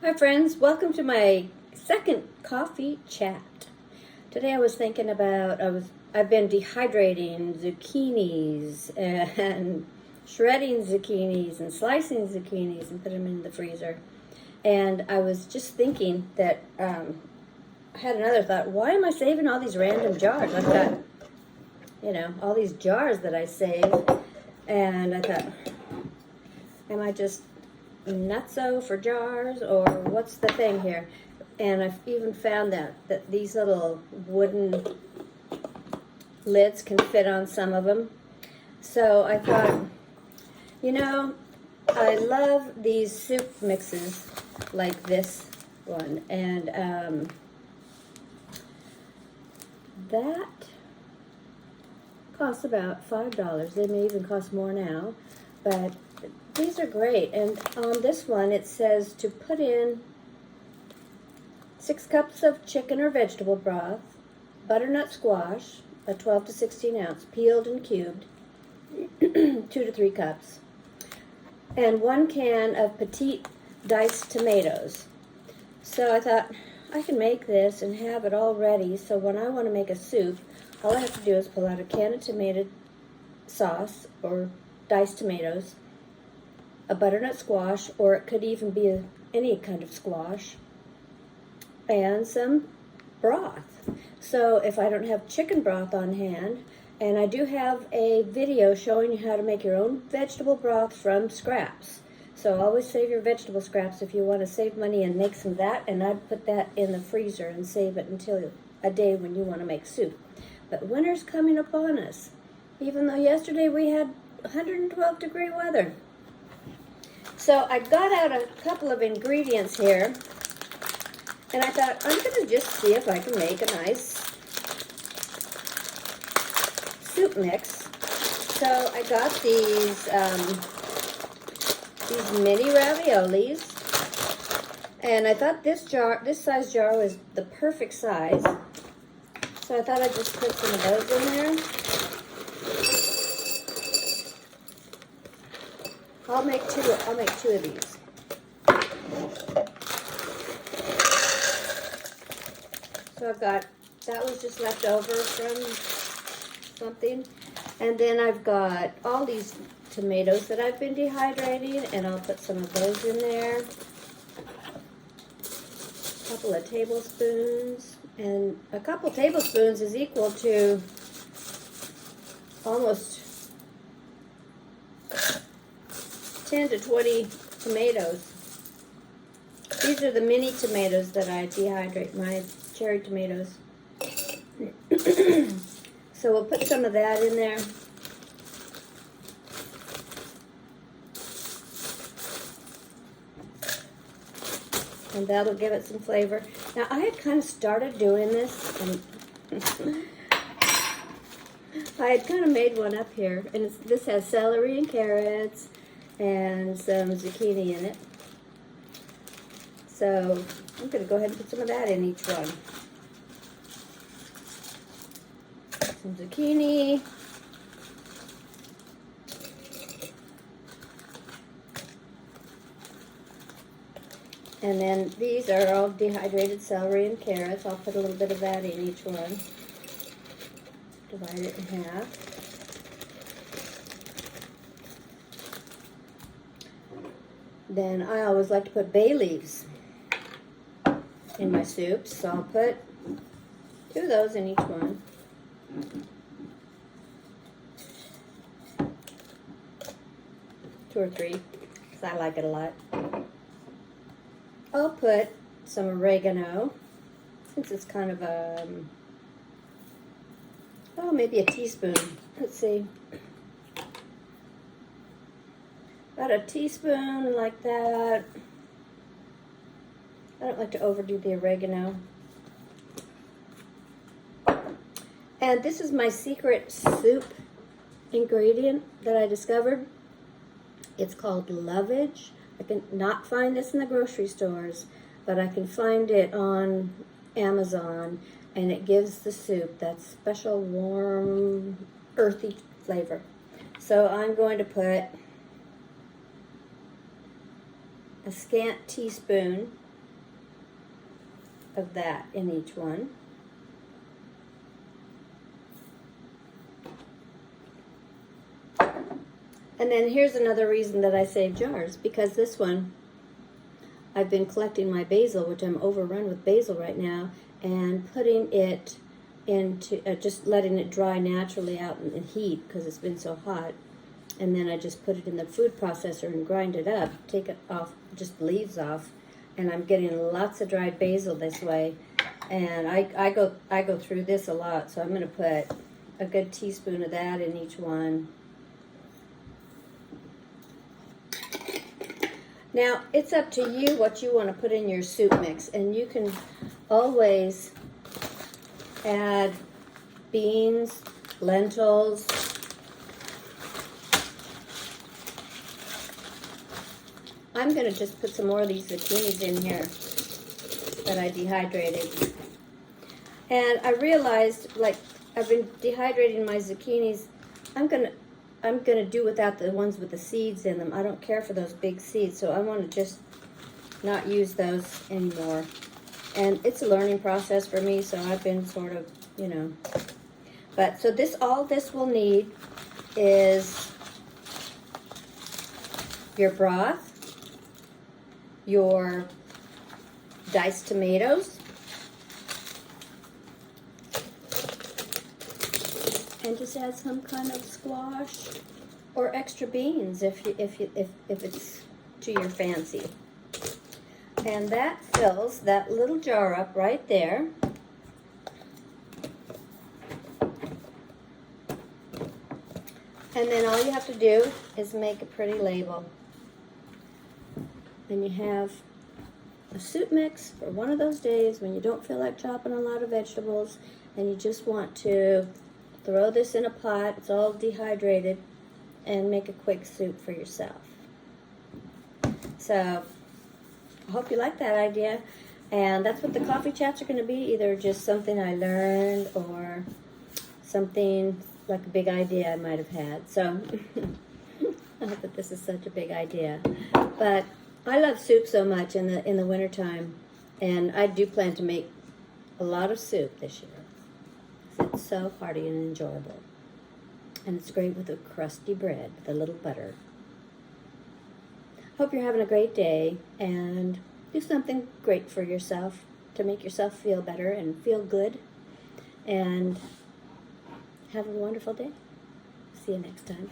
Hi friends, welcome to my second coffee chat. Today I was thinking about, I've been dehydrating zucchinis and shredding zucchinis and slicing zucchinis and putting them in the freezer. And I was just thinking that, I had another thought, why am I saving all these random jars? I've got, all these jars that I save. And I thought, am I just nutso for jars, or what's the thing here? And I've even found that these little wooden lids can fit on some of them. So I thought, I love these soup mixes like this one, and that costs about $5. They may even cost more now, but these are great. And on this one it says to put in 6 cups of chicken or vegetable broth, butternut squash, a 12 to 16 ounce, peeled and cubed, 2 to 3 cups, and 1 can of petite diced tomatoes. So I thought I can make this and have it all ready, so when I want to make a soup, all I have to do is pull out a can of tomato sauce or diced tomatoes, a butternut squash, or it could even be any kind of squash, and some broth. So if I don't have chicken broth on hand, and I do have a video showing you how to make your own vegetable broth from scraps. So always save your vegetable scraps if you want to save money and make some of that, and I'd put that in the freezer and save it until a day when you want to make soup. But winter's coming upon us, even though yesterday we had 112-degree weather. So I got out a couple of ingredients here, and I thought I'm going to just see if I can make a nice soup mix. So I got these mini raviolis, and I thought this size jar was the perfect size. So I thought I'd just put some of those in there. I'll make two of these. So I've got, that was just left over from something. And then I've got all these tomatoes that I've been dehydrating, and I'll put some of those in there. A couple of tablespoons. And a couple tablespoons is equal to almost 10 to 20 tomatoes. These are the mini tomatoes that I dehydrate, my cherry tomatoes. So we'll put some of that in there. And that'll give it some flavor. Now I had kind of started doing this, and I had kind of made one up here, and this has celery and carrots and some zucchini in it. So I'm going to go ahead and put some of that in each one. Some zucchini. And then these are all dehydrated celery and carrots. I'll put a little bit of that in each one. Divide it in half. Then I always like to put bay leaves in my soups, so I'll put 2 of those in each one. Two or 3, because I like it a lot. I'll put some oregano, since it's kind of a, maybe a teaspoon. Let's see. About a teaspoon, like that. I don't like to overdo the oregano. And this is my secret soup ingredient that I discovered. It's called Lovage. I can not find this in the grocery stores, but I can find it on Amazon, and it gives the soup that special warm, earthy flavor. So I'm going to put a scant teaspoon of that in each one. And then here's another reason that I save jars, because this one, I've been collecting my basil, which I'm overrun with basil right now, and putting it into, just letting it dry naturally out in heat because it's been so hot. And then I just put it in the food processor and grind it up, take it off, just the leaves off, and I'm getting lots of dried basil this way. And I go through this a lot, so I'm going to put a good teaspoon of that in each one. Now, it's up to you what you want to put in your soup mix, and you can always add beans, lentils, I'm going to just put some more of these zucchinis in here that I dehydrated. And I realized, like, I've been dehydrating my zucchinis. I'm gonna do without the ones with the seeds in them. I don't care for those big seeds, so I want to just not use those anymore. And it's a learning process for me, so I've been sort of, you know. But so this, all this will need is your broth, your diced tomatoes, and just add some kind of squash or extra beans if it's to your fancy. And that fills that little jar up right there. And then all you have to do is make a pretty label. And you have a soup mix for one of those days when you don't feel like chopping a lot of vegetables and you just want to throw this in a pot, it's all dehydrated, and make a quick soup for yourself. So I hope you like that idea. And that's what the coffee chats are going to be, either just something I learned or something like a big idea I might have had. So I hope that this is such a big idea. But I love soup so much in the wintertime, and I do plan to make a lot of soup this year. It's so hearty and enjoyable. And it's great with a crusty bread with a little butter. Hope you're having a great day, and do something great for yourself to make yourself feel better and feel good. And have a wonderful day. See you next time.